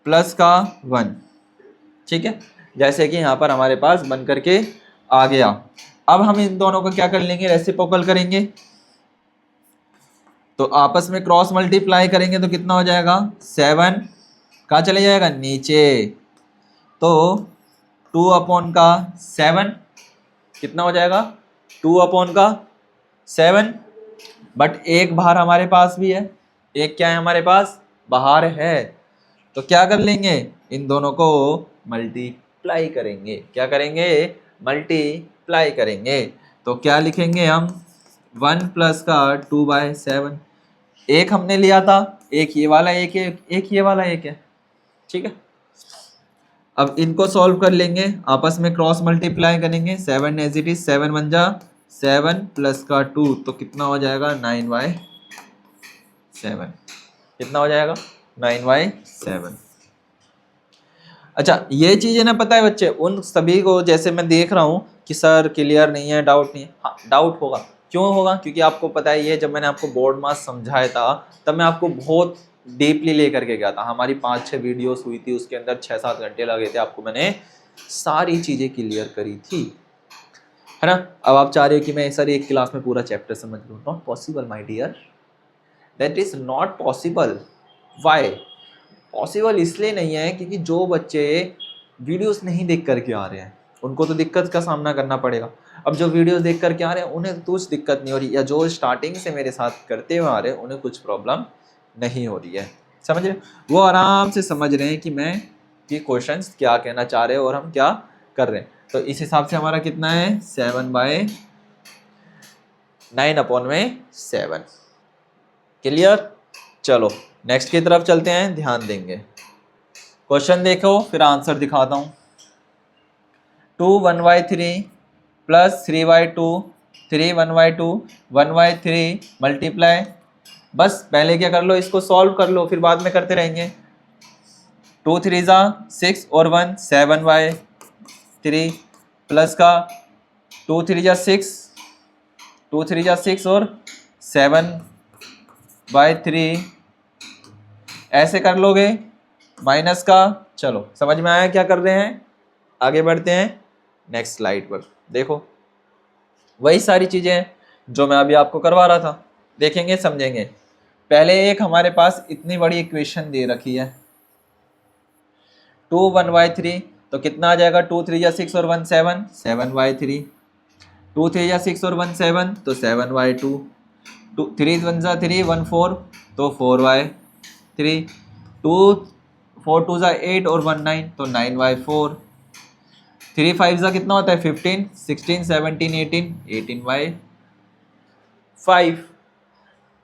प्लस का 1, ठीक है। जैसे कि यहाँ पर हमारे पास बन करके आ गया। अब हम इन दोनों को क्या कर लेंगे? रेसिप्रोकल करेंगे, तो आपस में क्रॉस मल्टीप्लाई करेंगे, तो कितना हो जाएगा? 7 कहाँ चले जाएगा? नीचे। तो 2 अपॉन का 7 कितना हो जाएगा? 2 अपॉन का 7। बट एक बाहर हमारे पास भी है, एक क्या है हमारे पास? बाहर है। तो क्या कर लेंगे? इन दोनों को मल्टीप्लाई करेंगे। क्या करेंगे? मल्टीप्लाई करेंगे। तो क्या लिखेंगे हम? 1 प्लस का 2/7, एक हमने लिया था, एक ये वाला एक है, एक ये वाला एक है, ठीक है। अब इनको सॉल्व कर लेंगे, आपस में क्रॉस मल्टीप्लाई करेंगे। 7 एज इट इज, 7 1 जा 7 प्लस का 2, तो कितना हो जाएगा? 9/7। कितना हो जाएगा? 9/7। अच्छा ये चीज़ें ना पता है बच्चे उन सभी को, जैसे मैं देख रहा हूँ कि सर क्लियर नहीं है, डाउट नहीं है। हाँ डाउट होगा, क्यों होगा? क्योंकि आपको पता ही है, जब मैंने आपको बोर्ड मास समझाया था तब मैं आपको बहुत डीपली ले करके गया था। हमारी 5-6 वीडियोस हुई थी, उसके अंदर 6-7 घंटे लगे थे, आपको मैंने सारी चीज़ें क्लियर करी थी, है ना। अब आप चाह रहे हो कि मैं सर एक क्लास में पूरा चैप्टर समझ लूँ, not possible my dear, that is not possible. Why possible? इसलिए नहीं है क्योंकि जो बच्चे वीडियोस नहीं देख करके आ रहे हैं उनको तो दिक्कत का सामना करना पड़ेगा। अब जो वीडियोस देख करके आ रहे हैं उन्हें तो कुछ दिक्कत नहीं हो रही, या जो स्टार्टिंग से मेरे साथ करते हुए आ रहे हैं उन्हें कुछ प्रॉब्लम नहीं हो रही है, समझ रहे? वो आराम से समझ रहे हैं कि मैं ये क्वेश्चंस क्या कहना चाह रहे हैं और हम क्या कर रहे हैं। तो इस हिसाब से हमारा कितना है? 7/9/7। क्लियर? चलो नेक्स्ट की तरफ चलते हैं, ध्यान देंगे। क्वेश्चन देखो फिर आंसर दिखाता हूँ। 2 1/3 प्लस 3/2, 3 1/2, 1/3 मल्टीप्लाई, बस पहले क्या कर लो? इसको सॉल्व कर लो, फिर बाद में करते रहेंगे। 2 3 जा 6 और 1 7/3 प्लस का 2 3 जा 6, 2 3 जा 6 और 7/3 ऐसे कर लोगे, माइनस का। चलो समझ में आया क्या कर रहे हैं? आगे बढ़ते हैं नेक्स्ट स्लाइड पर। देखो वही सारी चीजें हैं जो मैं अभी आपको करवा रहा था, देखेंगे समझेंगे। पहले एक हमारे पास इतनी बड़ी इक्वेशन दे रखी है 2 1/3 तो कितना आ जाएगा, 2 3 या 6 और 1 7, 7/3। 2 3 या 6 और 1 7, तो 7/2। 3 1 जा 3, 1 4, तो 4/3। 2 4 2 जा 8 और 1 9, तो 9/4। 3 5 जा कितना होता है, 15, 16 17 18, 18/5।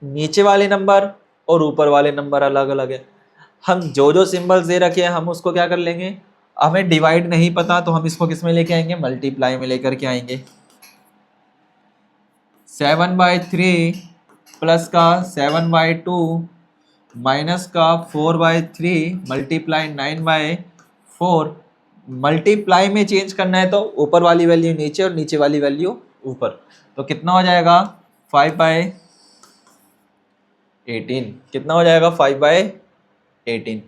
नीचे वाले नंबर और ऊपर वाले नंबर अलग अलग है। हम जो सिंबल्स दे रखे हैं हम उसको क्या कर लेंगे, हमें डिवाइड नहीं पता तो हम इसको किस में लेके आएंगे, मल्टीप्लाई में लेकर के आएंगे। 7/3 प्लस का 7/2 माइनस का 4/3 मल्टीप्लाई 9/4। मल्टीप्लाई में चेंज करना है तो ऊपर वाली वैल्यू नीचे और नीचे वाली वैल्यू ऊपर, तो कितना हो जाएगा 5/18। कितना हो जाएगा 5/18।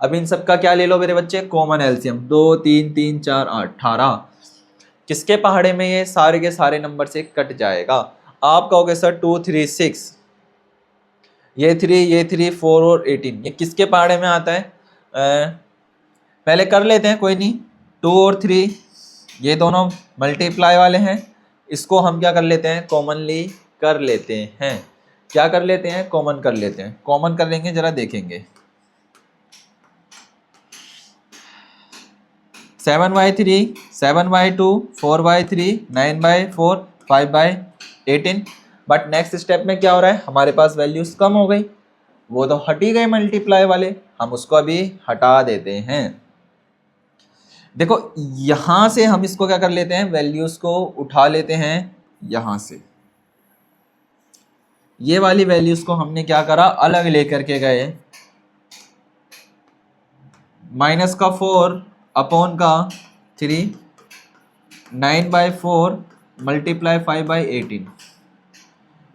अब इन सब का क्या ले लो मेरे बच्चे, कॉमन एलसीएम। 2 3 3 4 8 18। किसके पहाड़े में ये सारे के सारे नंबर से कट जाएगा। आप कहोगे सर 2 3 6, ये 3 ये 3 4 और 18 ये किसके पहाड़े में आता है। पहले कर लेते हैं, कोई नहीं। 2 और 3 ये दोनों मल्टीप्लाई वाले हैं, इसको हम क्या कर लेते हैं, कॉमनली कर लेते हैं। क्या कर लेते हैं, कॉमन कर लेते हैं। कॉमन कर लेंगे, जरा देखेंगे। 7/3 7/2 4/3 9/4 5/18। बट नेक्स्ट स्टेप में क्या हो रहा है, हमारे पास वैल्यूज कम हो गई, वो तो हट ही गए मल्टीप्लाई वाले, हम उसको अभी हटा देते हैं। देखो यहां से हम इसको क्या कर लेते हैं, वैल्यूज को उठा लेते हैं यहां से। ये वाली वैल्यूज को हमने क्या करा, अलग लेकर के गए। माइनस का 4 अपॉन का 3 9/4 मल्टीप्लाई 5/18।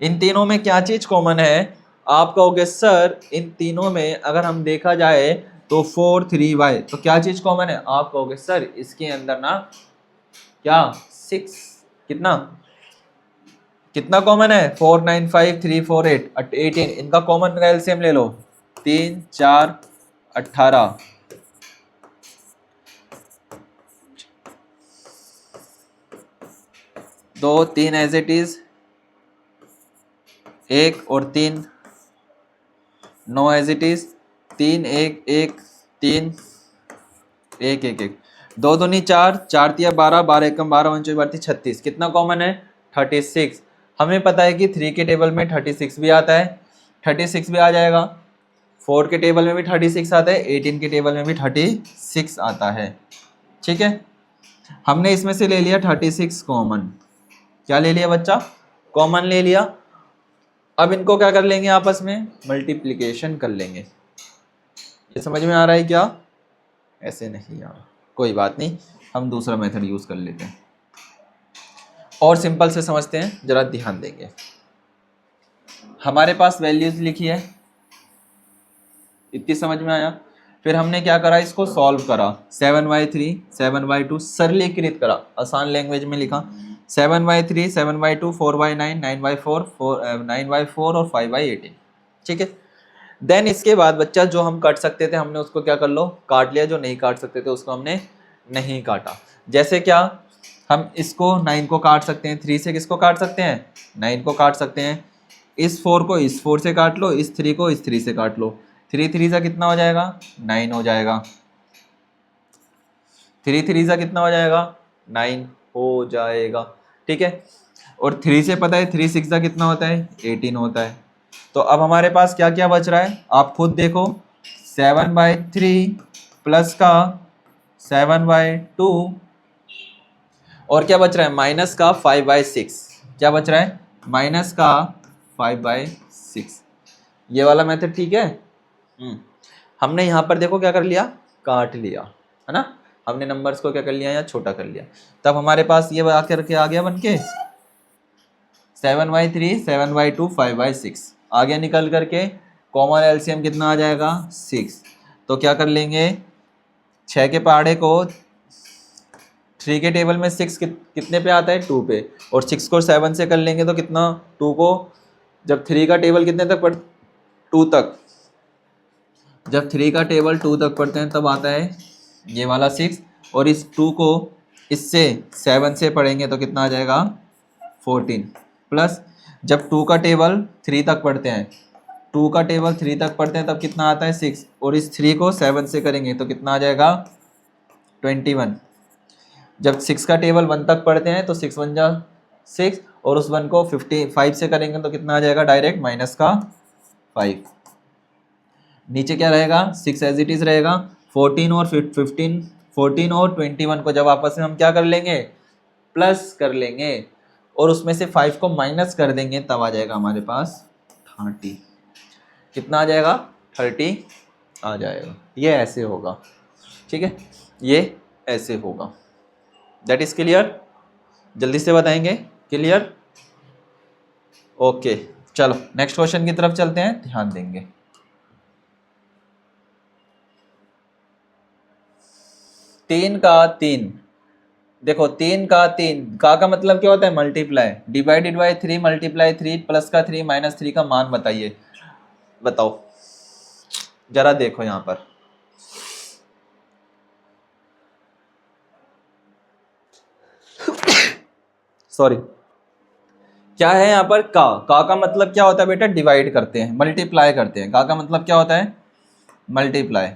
इन तीनों में क्या चीज कॉमन है, आप कहोगे सर इन तीनों में अगर हम देखा जाए तो 4 3y, तो क्या चीज कॉमन है, आप कहोगे सर इसके अंदर ना क्या 6, कितना कितना कॉमन है, 4 9 5 3 4 8 18। इनका कॉमन एलसीएम ले लो, 3 4 18। 2 3 एज इट इज, 1 और 3 9 एज इट इज, 3 1 1 3 1 1 1, 2 दूनी 4 4 तिया 12 12 एकम 12 पंचो 36। कितना कॉमन है, 36। हमें पता है कि 3 के टेबल में 36 भी आता है, 36 भी आ जाएगा। 4 के टेबल में भी 36 आता है, 18 के टेबल में भी 36 आता है। ठीक है, हमने इसमें से ले लिया 36 कॉमन। क्या ले लिया बच्चा, कॉमन ले लिया। अब इनको क्या कर लेंगे, आपस में मल्टीप्लिकेशन कर लेंगे। ये समझ में आ रहा है क्या, ऐसे नहीं यार, कोई बात नहीं, हम दूसरा मेथड यूज कर लेते हैं और सिंपल से समझते हैं, जरा ध्यान देंगे। हमारे पास वैल्यूज लिखी है, इतनी समझ में आया। फिर हमने क्या करा, इसको सॉल्व करा। 7/3 7/2 सरलीकृत करा, आसान लैंग्वेज में लिखा। 7/3 7/2 4/9 9/4 9/4 और 5/18। ठीक है, देन इसके बाद बच्चा जो हम काट सकते थे हमने उसको क्या कर लो, काट लिया। जो नहीं काट सकते थे उसको हमने नहीं काटा। जैसे क्या, हम इसको 9 को काट सकते हैं, 3 से किसको काट सकते हैं, 9 को काट सकते हैं। इस 4 को इस 4 से काट लो, इस 3 को इस 3 से काट लो। 3 3 से कितना हो जाएगा, 9 हो जाएगा। 3 3 से कितना हो जाएगा, 9 हो जाएगा। ठीक है, और 3 से पता है 3 6 का कितना होता है, 18 होता है। तो अब हमारे पास क्या क्या बच रहा है, आप खुद देखो। 7/3 प्लस का 7/2 और क्या बच रहा है, माइनस का 5/6। क्या बच रहा है, माइनस का 5/6। ये वाला मेथड ठीक है। हमने यहाँ पर देखो क्या कर लिया, काट लिया, है ना। हमने नंबर्स को क्या कर लिया, या छोटा कर लिया। तब हमारे पास ये आकर के आ गया बन के 7/3 7/2 5/6 आ गया निकल करके। कॉमन एलसीएम कितना आ जाएगा, 6। तो क्या कर लेंगे, 6 के पहाड़े को 3 के टेबल में 6 कितने पे आता है, 2 पे। और 6 को 7 से कर लेंगे तो कितना, 2 को जब 3 का टेबल कितने तक पढ़ 2 तक, जब 3 का टेबल 2 तक पढ़ते हैं तब आता है ये वाला 6। और इस 2 को इससे 7 से पढ़ेंगे तो कितना आ जाएगा 14, प्लस जब 2 का टेबल 3 तक पढ़ते हैं, 2 का टेबल 3 तक पढ़ते हैं तब कितना आता है 6, और इस 3 को 7 से करेंगे तो कितना आ जाएगा 21। जब 6 का टेबल 1 तक पढ़ते हैं तो 6 1 जा 6, और उस 1 को 55 से करेंगे तो कितना आ जाएगा डायरेक्ट माइनस का 5। नीचे क्या रहेगा 6 एज इट इज रहेगा। 14 और 15, 14 और 21 को जब आपस में हम क्या कर लेंगे प्लस कर लेंगे, और उसमें से 5 को माइनस कर देंगे तब आ जाएगा हमारे पास 30। कितना आ जाएगा 30 आ जाएगा। ये ऐसे होगा, ठीक है, ये ऐसे होगा। That is clear? जल्दी से बताएंगे क्लियर? ओके चलो नेक्स्ट क्वेश्चन की तरफ चलते हैं, ध्यान देंगे। तीन का तीन, देखो 3 का 3 का मतलब क्या होता है multiply, divided by 3 multiply 3 plus का 3 माइनस 3 का मान बताइए। बताओ जरा देखो यहां पर, सॉरी क्या है यहाँ पर का मतलब क्या होता है बेटा डिवाइड करते हैं, मल्टीप्लाई करते हैं। का मतलब क्या होता है मल्टीप्लाई।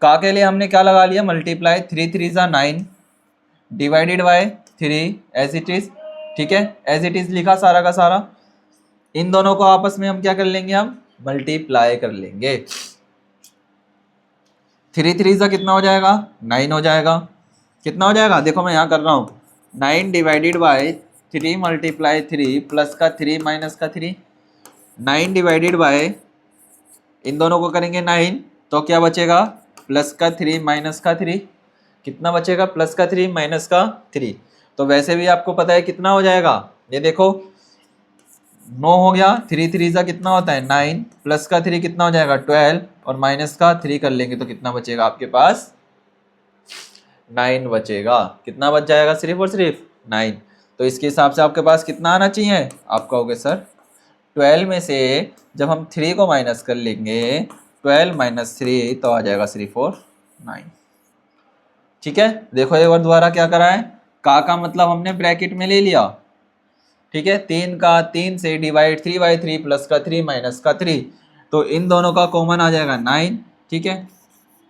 का के लिए हमने क्या लगा लिया मल्टीप्लाई, 3 3 जा 9 divided by 3 as it is, ठीक है, एज इट इज लिखा सारा का सारा। इन दोनों को आपस में हम क्या कर लेंगे, हम मल्टीप्लाई कर लेंगे। 3 3 जा कितना हो जाएगा 9 हो जाएगा। कितना हो जाएगा देखो मैं यहाँ कर रहा हूँ, 9 डिवाइडेड बाय 3 मल्टीप्लाई 3 प्लस का 3 माइनस का 3, 9 डिवाइडेड बाय, इन दोनों को करेंगे 9 तो क्या बचेगा प्लस का 3 माइनस का 3, कितना बचेगा प्लस का 3 माइनस का 3। तो वैसे भी आपको पता है कितना हो जाएगा, ये देखो 9 हो गया, 3 3 जा कितना होता है 9, प्लस का 3 कितना हो जाएगा 12, और माइनस का 3 कर लेंगे तो कितना बचेगा आपके पास 9 बचेगा। कितना बच जाएगा सिर्फ और सिर्फ 9। तो इसके हिसाब से आपके पास कितना आना चाहिए, आप कहोगे सर 12 में से जब हम 3 को माइनस कर लेंगे 12 माइनस 3 तो आ जाएगा सिर्फ और 9। ठीक है, देखो एक बार दोबारा क्या करा है, का मतलब हमने ब्रैकेट में ले लिया, ठीक है, 3 का 3 से डिवाइड 3 बाई 3 प्लस का 3 माइनस का 3, तो इन दोनों का कॉमन आ जाएगा 9, ठीक है,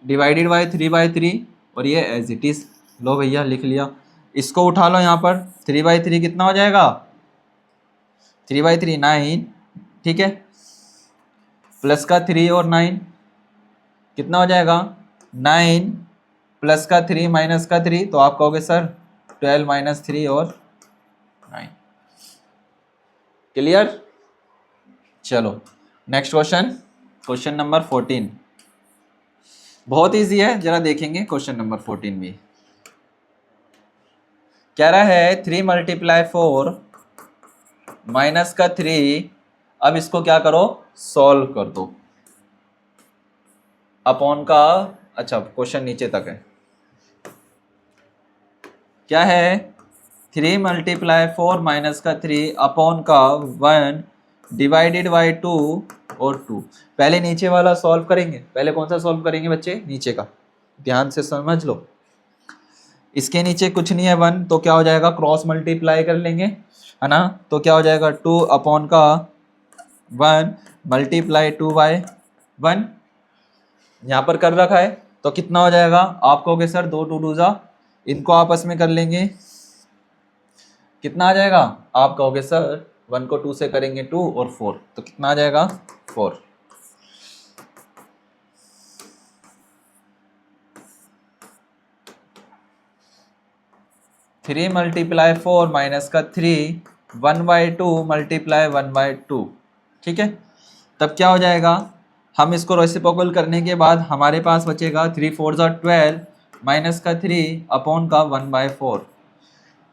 डिवाइडेड बाई 3 बाई 3, और ये एज इट इज, लो भैया लिख लिया। इसको उठा लो यहाँ पर, 3 बाई 3 कितना हो जाएगा 3 बाई 3 9, ठीक है, प्लस का 3 और 9 कितना हो जाएगा 9, प्लस का 3 माइनस का 3, तो आप कहोगे सर 12 माइनस 3 और 9। क्लियर? चलो नेक्स्ट क्वेश्चन, क्वेश्चन नंबर 14, बहुत इजी है, जरा देखेंगे क्वेश्चन नंबर 14 भी। कह रहा है 3 मल्टीप्लाई 4 माइनस का 3, अब इसको क्या करो सॉल्व कर दो अपॉन का, अच्छा क्वेश्चन नीचे तक है, क्या है 3 मल्टीप्लाई 4 माइनस का 3 अपॉन का 1 डिवाइडेड बाई 2 और 2। पहले नीचे वाला सॉल्व करेंगे, पहले कौन सा सॉल्व करेंगे बच्चे नीचे का, ध्यान से समझ लो। इसके नीचे कुछ नहीं है 1, तो क्या हो जाएगा क्रॉस मल्टीप्लाई कर लेंगे, है ना, तो क्या हो जाएगा 2 अपॉन का 1 मल्टीप्लाई 2 बाय 1, यहाँ पर कर रखा है, तो कितना हो जाएगा आप कहोगे सर 2 2 2 जा, इनको आपस में कर लेंगे, कितना आ जाएगा आप कहोगे सर 1 को 2 से करेंगे 2 और 4, तो कितना आ जाएगा 4। 3 मल्टीप्लाई 4 माइनस का 3 1 बाई 2 मल्टीप्लाई 1 बाई 2, ठीक है, तब क्या हो जाएगा, हम इसको रेसिप्रोकल करने के बाद हमारे पास बचेगा 3 4 जा 12 माइनस का 3 अपॉन का 1 बाई 4,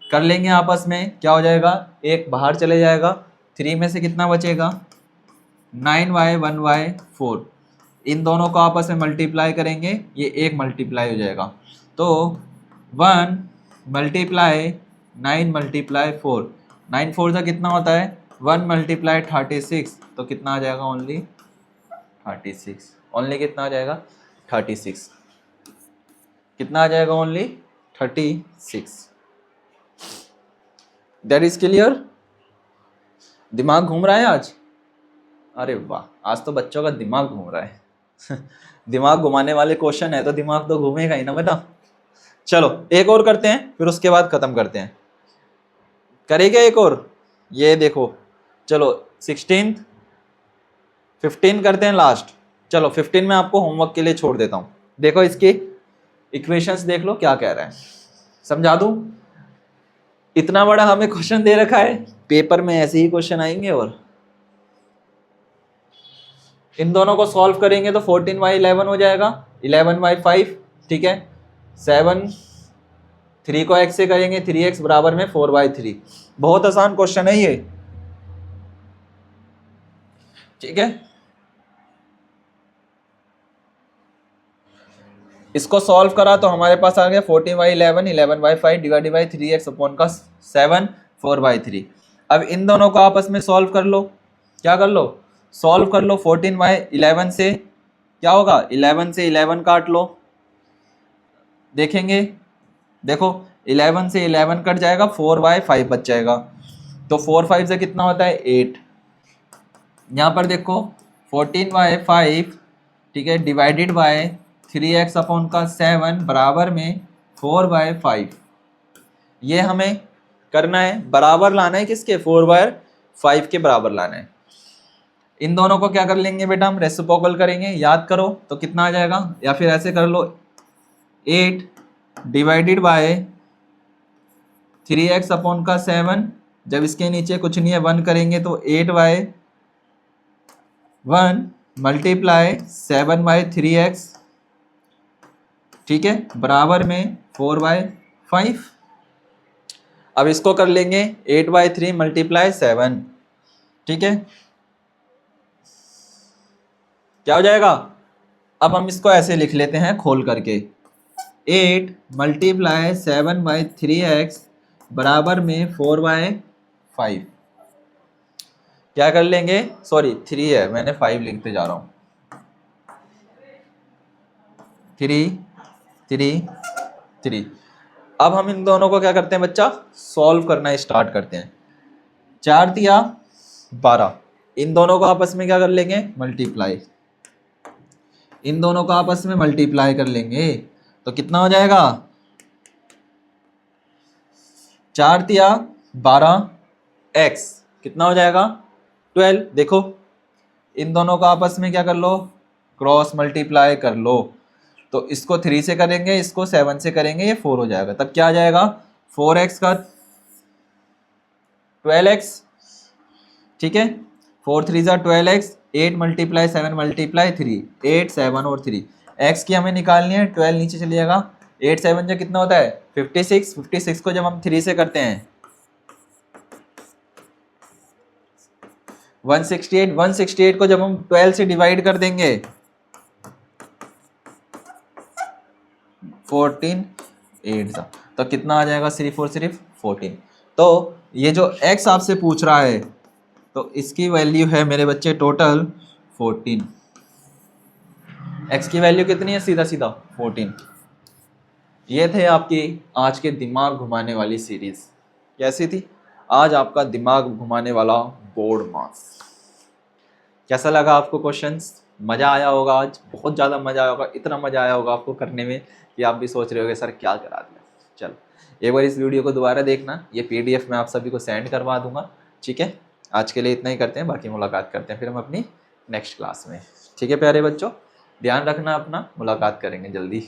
कर लेंगे आपस में, क्या हो जाएगा एक बाहर चले जाएगा, 3 में से कितना बचेगा 9 बाई 1 बाई 4, इन दोनों को आपस में मल्टीप्लाई करेंगे, ये एक मल्टीप्लाई हो जाएगा, तो 1 मल्टीप्लाई 9 मल्टीप्लाई 4, 9 4 का कितना होता है 1 मल्टीप्लाई 36, तो कितना आ जाएगा ओनली 36, ओनली कितना आ जाएगा 36। कितना आ जाएगा? ओनली 36। That is clear? दिमाग घूम रहा है आज? अरे वाह, आज तो बच्चों का दिमाग घूम रहा है। दिमाग घुमाने वाले क्वेश्चन है तो दिमाग तो घूमेगा ही ना बेटा। चलो एक और करते हैं, फिर उसके बाद खत्म करते हैं। करेगा एक और? ये देखो, चलो 16 15 करते हैं लास्ट। चलो 15 में आपको होमवर्क के लिए छोड़ देता हूं। देखो इसकी इक्वेशंस देख लो क्या कह रहा है, समझा दूं? इतना बड़ा हमें क्वेश्चन दे रखा है, पेपर में ऐसे ही क्वेश्चन आएंगे। और इन दोनों को सॉल्व करेंगे तो 14/11 हो जाएगा, 11/5, ठीक है। 7 3 को x से करेंगे, 3x बराबर में 4/3। बहुत आसान क्वेश्चन है ये, ठीक है। इसको सॉल्व करा तो हमारे पास आ गया 14/11, 11/5 डिवाइडेड बाई 3x अपॉन का 7, 4/3। अब इन दोनों को आपस में सॉल्व कर लो। क्या कर लो? सॉल्व कर लो। 14/11 से क्या होगा? 11 से 11 काट लो, देखेंगे। देखो 11 से 11 कट जाएगा, 4/5 बच जाएगा। तो 4/5 से कितना होता है? 8। यहाँ पर देखो 14/5, ठीक है, डिवाइडेड बाय 3x अपॉन का 7 बराबर में 4/5। ये हमें करना है, बराबर लाना है किसके? 4/5 के बराबर लाना है। इन दोनों को क्या कर लेंगे बेटा? हम रेसिप्रोकल करेंगे। याद करो तो कितना आ जाएगा, या फिर ऐसे कर लो, 8 डिवाइडेड बाय 3x अपॉन का 7, जब इसके नीचे कुछ नहीं है 1 करेंगे तो 8/1 मल्टीप्लाई 7/3x, ठीक है, बराबर में 4/5। अब इसको कर लेंगे 8/3 मल्टीप्लाई 7, ठीक है, क्या हो जाएगा? अब हम इसको ऐसे लिख लेते हैं खोल करके, 8 मल्टीप्लाई 7/3x बराबर में 4/5। क्या कर लेंगे? सॉरी 3 है, मैंने 5 लिखते जा रहा हूं। 3 अब हम इन दोनों को क्या करते हैं बच्चा? सॉल्व करना स्टार्ट करते हैं। 4 तिया 12, इन दोनों को आपस में क्या कर लेंगे? मल्टीप्लाई। इन दोनों को आपस में मल्टीप्लाई कर लेंगे तो कितना हो जाएगा? 4 तिया 12 x कितना हो जाएगा? 12। देखो इन दोनों को आपस में क्या कर लो? क्रॉस मल्टीप्लाई कर लो। तो इसको 3 से करेंगे, इसको 7 से करेंगे, ये 4 हो जाएगा। तब क्या आ जाएगा? 4x का 12x, ठीक है, 4 3 जा 12x, 8 मल्टीप्लाई 7 मल्टीप्लाई 3, 8 7 और 3। x की हमें निकालनी है, 12 नीचे चले जाएगा। 8 7 जो कितना होता है? 56। 56 को जब हम 3 से करते हैं 168। 168 को जब हम 12 से डिवाइड कर देंगे 14 8 तो कितना आ जाएगा? सिर्फ और सिर्फ 14। तो ये जो x आपसे पूछ रहा है तो इसकी वैल्यू है मेरे बच्चे टोटल 14। x की वैल्यू कितनी है? सीधा सीधा 14। ये थे आपकी आज के दिमाग घुमाने वाली सीरीज। कैसी थी? आज आपका दिमाग घुमाने वाला बोर्ड मास। कैसा लगा आपको क्वेश्चंस? मज़ा आया होगा आज, बहुत ज़्यादा मज़ा आया होगा। इतना मज़ा आया होगा आपको करने में कि आप भी सोच रहे होगे सर क्या करा दिया। चलो एक बार इस वीडियो को दोबारा देखना, ये PDF मैं आप सभी को सेंड करवा दूंगा, ठीक है। आज के लिए इतना ही करते हैं, बाकी मुलाकात करते हैं फिर हम अपनी नेक्स्ट क्लास में, ठीक है प्यारे बच्चों। ध्यान रखना अपना, मुलाकात करेंगे जल्दी।